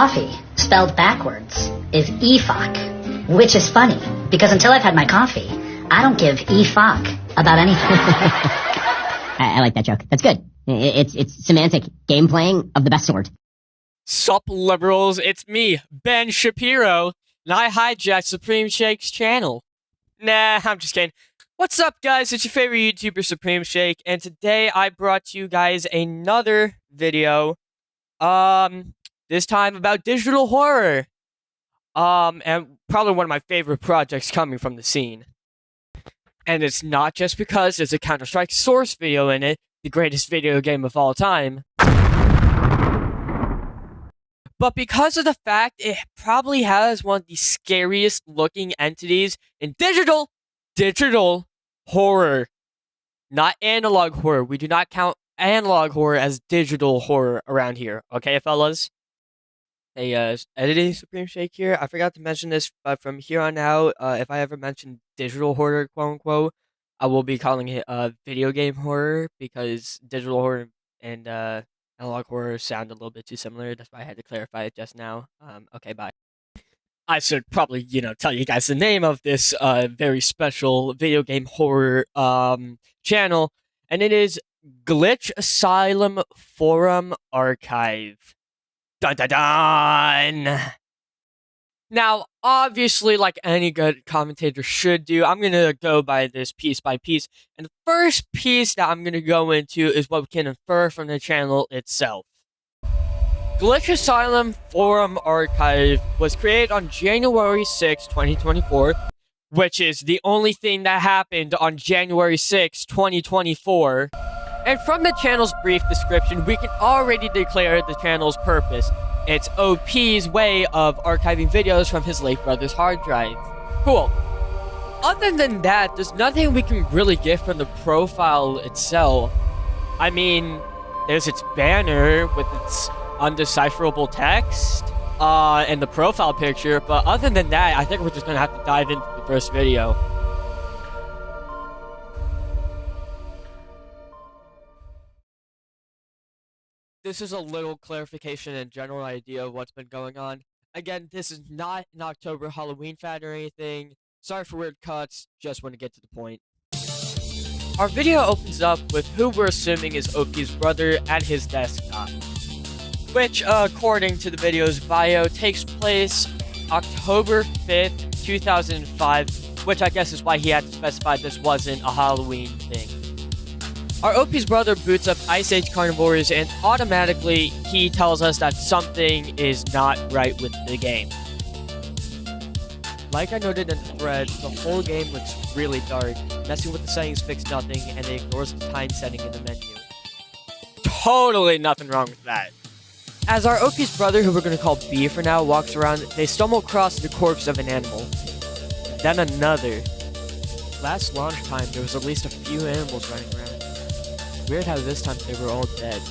Coffee, spelled backwards, is EFOC, which is funny, because until I've had my coffee, I don't give EFOC about anything. I like that joke. That's good. It's semantic game playing of the best sort. Sup, liberals, it's me, Ben Shapiro, and I hijacked Supreme Shake's channel. Nah, I'm just kidding. What's up, guys? It's your favorite YouTuber, Supreme Shake, and today I brought you guys another video, this time about digital horror. And probably one of my favorite projects coming from the scene. And it's not just because there's a Counter-Strike Source video in it, the greatest video game of all time, but because of the fact it probably has one of the scariest looking entities in digital horror. Not analog horror. We do not count analog horror as digital horror around here. Okay, fellas? Hey, editing Supreme Shake here. I forgot to mention this, but from here on out, if I ever mention digital horror, quote-unquote, I will be calling it video game horror, because digital horror and analog horror sound a little bit too similar. That's why I had to clarify it just now. Okay, bye. I should probably, tell you guys the name of this very special video game horror channel, and it is Glitchasylum Forum Archive. Dun dun dun! Now, obviously, like any good commentator should do, I'm going to go by this piece by piece. And the first piece that I'm going to go into is what we can infer from the channel itself. Glitchasylum Forum Archive was created on January 6, 2024, which is the only thing that happened on January 6, 2024. And from the channel's brief description, we can already declare the channel's purpose. It's OP's way of archiving videos from his late brother's hard drive. Cool. Other than that, there's nothing we can really get from the profile itself. I mean, there's its banner with its undecipherable text, and the profile picture, but other than that, I think we're just gonna have to dive into the first video. This is a little clarification and general idea of what's been going on. Again, this is not an October Halloween fad or anything. Sorry for weird cuts, just want to get to the point. Our video opens up with who we're assuming is OP's brother at his desktop, which, according to the video's bio, takes place October 5th, 2005, which I guess is why he had to specify this wasn't a Halloween thing. Our OP's brother boots up Ice Age Carnivores, and automatically he tells us that something is not right with the game. Like I noted in the thread, the whole game looks really dark. Messing with the settings fixes nothing, and it ignores the time setting in the menu. Totally nothing wrong with that. As our OP's brother, who we're going to call B for now, walks around, they stumble across the corpse of an animal. Then another. Last launch time, there was at least a few animals running around. Weird how this time they were all dead.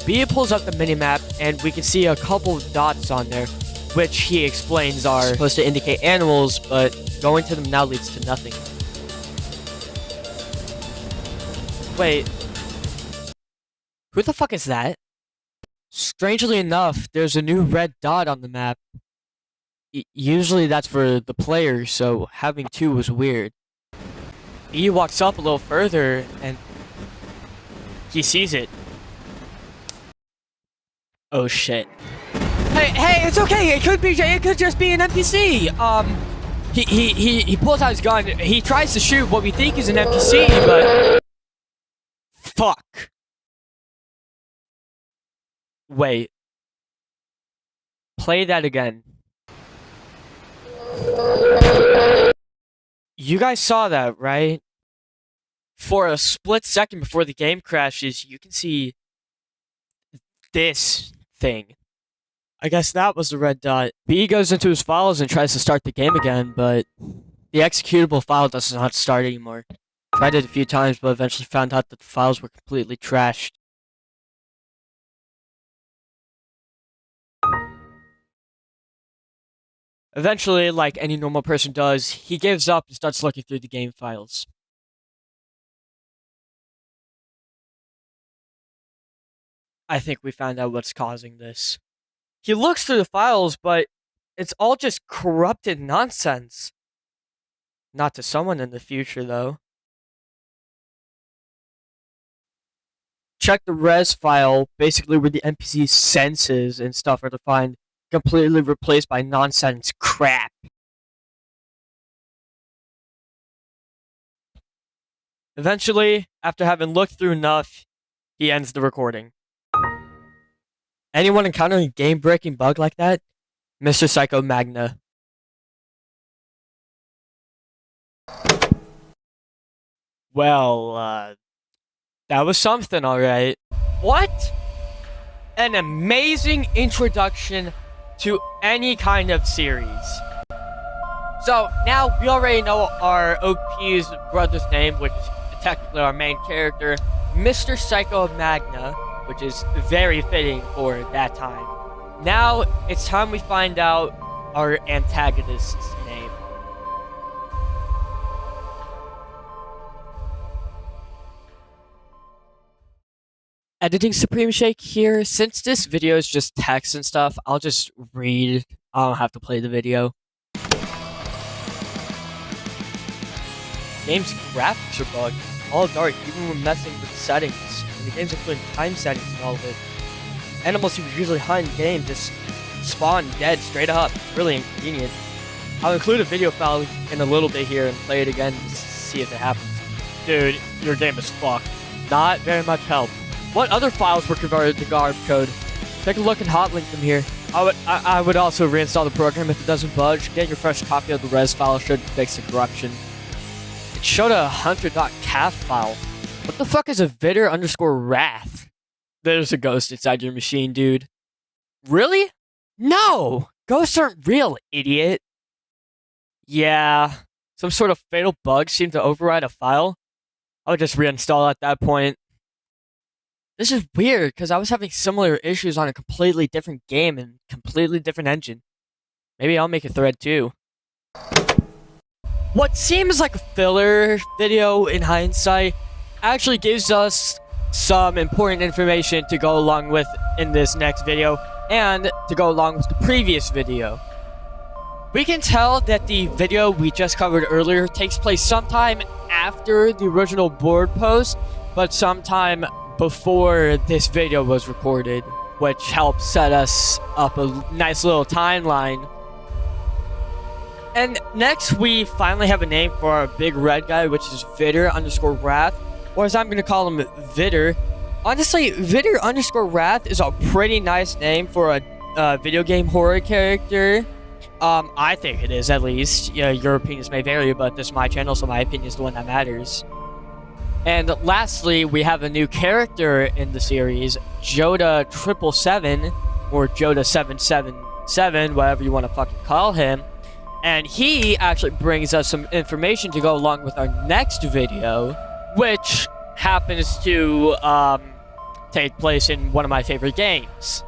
B pulls up the minimap, and we can see a couple of dots on there, which he explains are supposed to indicate animals, but going to them now leads to nothing. Wait. Who the fuck is that? Strangely enough, there's a new red dot on the map. Usually that's for the player, so having two was weird. B walks up a little further, and he sees it. Oh shit. Hey, it's okay. It could just be an NPC. He pulls out his gun. He tries to shoot what we think is an NPC, but fuck. Wait. Play that again. You guys saw that, right? For a split second before the game crashes, you can see this thing. I guess that was the red dot. B goes into his files and tries to start the game again, but the executable file does not start anymore. Tried it a few times, but eventually found out that the files were completely trashed. Eventually, like any normal person does, he gives up and starts looking through the game files. I think we found out what's causing this. He looks through the files, but it's all just corrupted nonsense. Not to someone in the future, though. Check the res file, basically where the NPC's senses and stuff are defined, completely replaced by nonsense crap. Eventually, after having looked through enough, he ends the recording. Anyone encountering a game-breaking bug like that? Mr. Psycho Magna. Well, that was something, alright. What? An amazing introduction to any kind of series. So, now we already know our OP's brother's name, which is technically our main character, Mr. Psycho Magna, which is very fitting for that time. Now, it's time we find out our antagonist's name. Editing Supreme Shake here. Since this video is just text and stuff, I'll just read. I don't have to play the video. Game's graphics are bugged. All dark, even when messing with settings. And the game's including time settings and all of it. Animals who usually hunt in game just spawn dead straight up. It's really inconvenient. I'll include a video file in a little bit here and play it again to see if it happens. Dude, your game is fucked. Not very much help. What other files were converted to GARB code? Take a look and hotlink them here. I would also reinstall the program if it doesn't budge. Getting your fresh copy of the res file should fix the corruption. It showed a hunter.caf file. What the fuck is a vitter_wrath? There's a ghost inside your machine, dude. Really? No! Ghosts aren't real, idiot. Yeah. Some sort of fatal bug seemed to override a file. I would just reinstall at that point. This is weird, because I was having similar issues on a completely different game and completely different engine. Maybe I'll make a thread too. What seems like a filler video in hindsight actually gives us some important information to go along with in this next video and to go along with the previous video. We can tell that the video we just covered earlier takes place sometime after the original board post, but sometime before this video was recorded, which helps set us up a nice little timeline. And next, we finally have a name for our big red guy, which is vitter_wrath, or as I'm going to call him, Vitter. Honestly, vitter_wrath is a pretty nice name for a video game horror character. I think it is, at least. Yeah, your opinions may vary, but this is my channel, so my opinion is the one that matters. And lastly, we have a new character in the series, Joda777, or Joda777, whatever you want to fucking call him. And he actually brings us some information to go along with our next video, which happens to take place in one of my favorite games.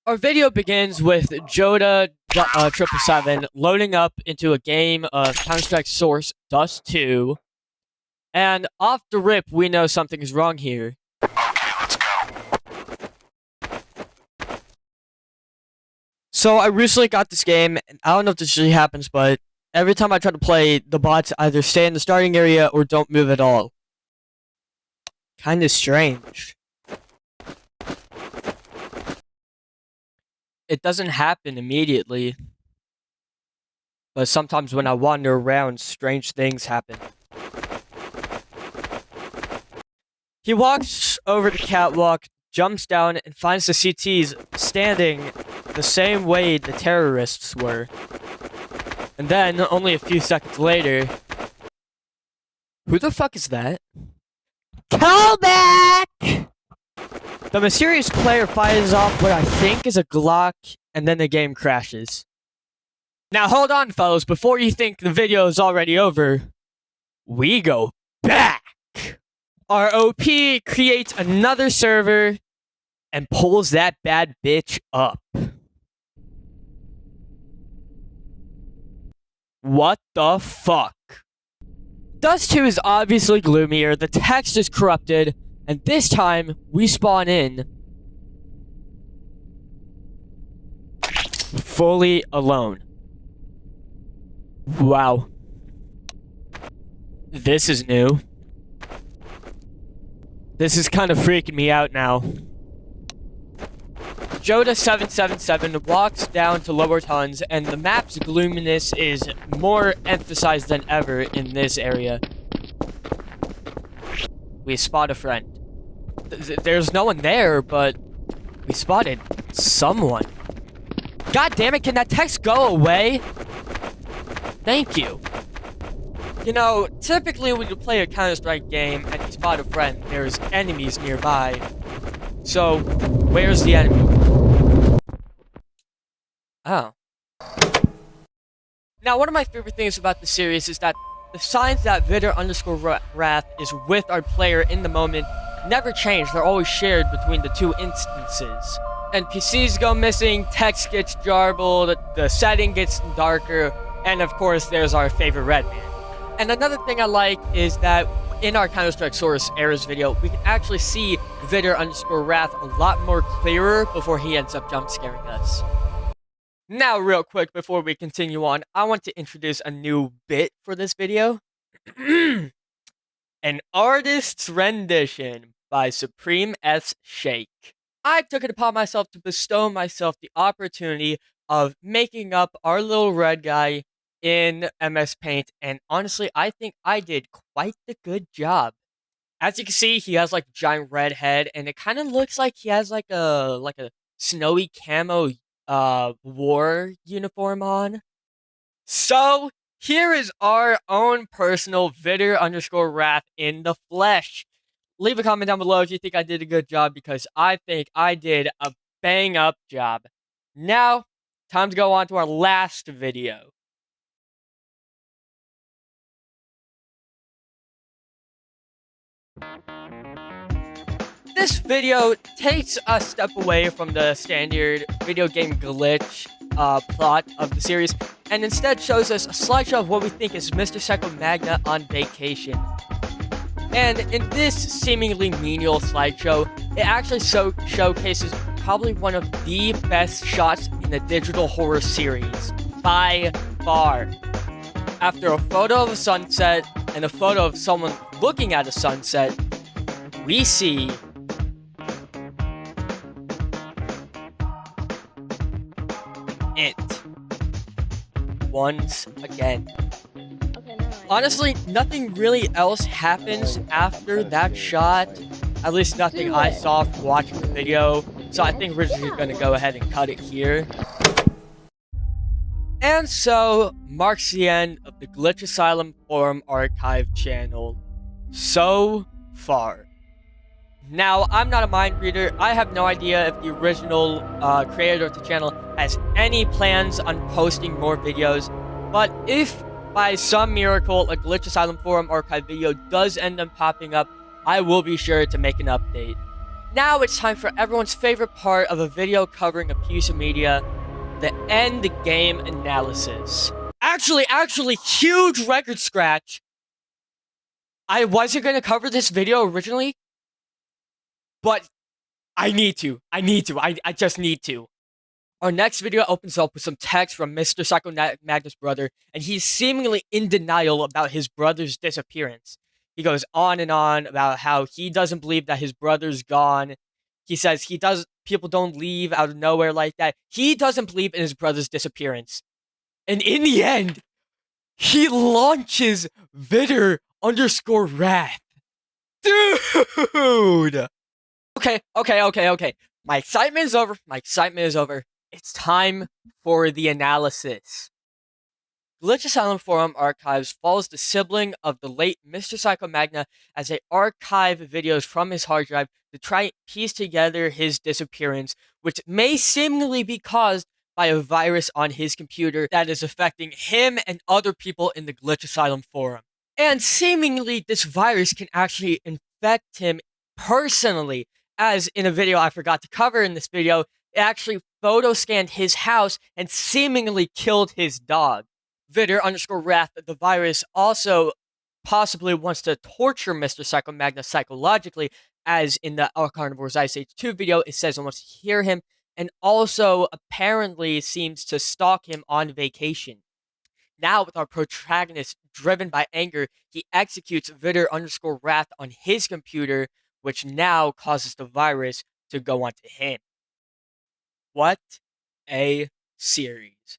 Our video begins with Joda777 loading up into a game of Counter-Strike Source Dust 2, and off the rip, we know something is wrong here. Okay, let's go. So I recently got this game, and I don't know if this usually happens, but every time I try to play, the bots either stay in the starting area or don't move at all. Kinda strange. It doesn't happen immediately, but sometimes when I wander around, strange things happen. He walks over the catwalk, jumps down, and finds the CTs standing the same way the terrorists were. And then, only a few seconds later, who the fuck is that? Callback! The mysterious player fires off what I think is a Glock, and then the game crashes. Now hold on, fellas, before you think the video is already over, we go back. Our OP creates another server and pulls that bad bitch up. What the fuck? Dust 2 is obviously gloomier, the text is corrupted, and this time we spawn in fully alone. Wow. This is new. This is kind of freaking me out now. Joda777 walks down to lower tons, and the map's gloominess is more emphasized than ever in this area. We spot a friend. There's no one there, but we spotted someone. God damn it, can that text go away? Thank you. You know, typically when you play a Counter-Strike game and you spot a friend, there's enemies nearby. So, where's the enemy? Oh. Now, one of my favorite things about the series is that the signs that Vidor_Wrath is with our player in the moment never change. They're always shared between the two instances. NPCs go missing, text gets jarbled, the setting gets darker, and of course there's our favorite red man. And another thing I like is that in our Counter-Strike Source Errors video, we can actually see Vidor_Wrath a lot more clearer before he ends up jump scaring us. Now, real quick, before we continue on, I want to introduce a new bit for this video. An artist's rendition by SUPREMESHAKE. I took it upon myself to bestow myself the opportunity of making up our little red guy in MS Paint, and honestly, I think I did quite the good job. As you can see, he has like a giant red head, and it kind of looks like he has like a snowy camo war uniform on. So here is our own personal Vidor_Wrath in the flesh. Leave a comment down below if you think I did a good job, because I think I did a bang up job. Now, time to go on to our last video. This video takes a step away from the standard video game glitch plot of the series, and instead shows us a slideshow of what we think is Mr. Psycho Magna on vacation. And in this seemingly menial slideshow, it actually showcases probably one of the best shots in the digital horror series, by far. After a photo of a sunset and a photo of someone looking at a sunset, we see it once again. Honestly, nothing really else happens after that shot. At least nothing I saw from watching the video. So I think we're just going to go ahead and cut it here. And so marks the end of the Glitchasylum forum archive channel so far. Now, I'm not a mind reader. I have no idea if the original creator of the channel has any plans on posting more videos. But if by some miracle a Glitchasylum forum archive video does end up popping up, I will be sure to make an update. Now it's time for everyone's favorite part of a video covering a piece of media, the end game analysis. Actually, huge record scratch. I wasn't going to cover this video originally, but I need to. I just need to. Our next video opens up with some text from Mr. Psycho Magna's brother, and he's seemingly in denial about his brother's disappearance. He goes on and on about how he doesn't believe that his brother's gone. He says people don't leave out of nowhere like that. He doesn't believe in his brother's disappearance. And in the end, he launches Vidor_Wrath. Dude! Okay. My excitement is over. It's time for the analysis. Glitchasylum Forum Archives follows the sibling of the late Mr. Psycho Magna as they archive videos from his hard drive to try and piece together his disappearance, which may seemingly be caused by a virus on his computer that is affecting him and other people in the Glitchasylum forum. And seemingly, this virus can actually infect him personally, as in a video I forgot to cover in this video, it actually photo scanned his house and seemingly killed his dog. Vitter_Wrath, the virus, also possibly wants to torture Mr. Psychomagna psychologically, as in the Our Carnivore's Ice Age 2 video, it says it wants to hear him, and also apparently seems to stalk him on vacation. Now, with our protagonist driven by anger, he executes Vitter_Wrath on his computer, which now causes the virus to go onto him. What a series.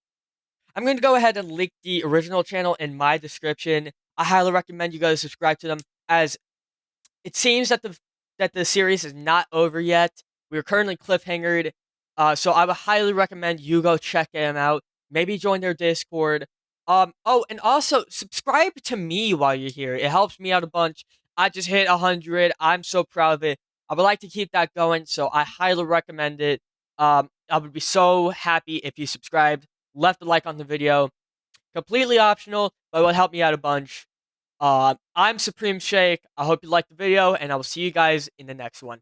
I'm going to go ahead and link the original channel in my description. I highly recommend you guys subscribe to them, as it seems that the series is not over yet. We're currently cliffhangered, so I would highly recommend you go check them out. Maybe join their Discord. Oh, and also subscribe to me while you're here. It helps me out a bunch. I just hit 100. I'm so proud of it. I would like to keep that going, so I highly recommend it. I would be so happy if you subscribed, left a like on the video. Completely optional, but it would help me out a bunch. I'm SupremeShake. I hope you liked the video, and I will see you guys in the next one.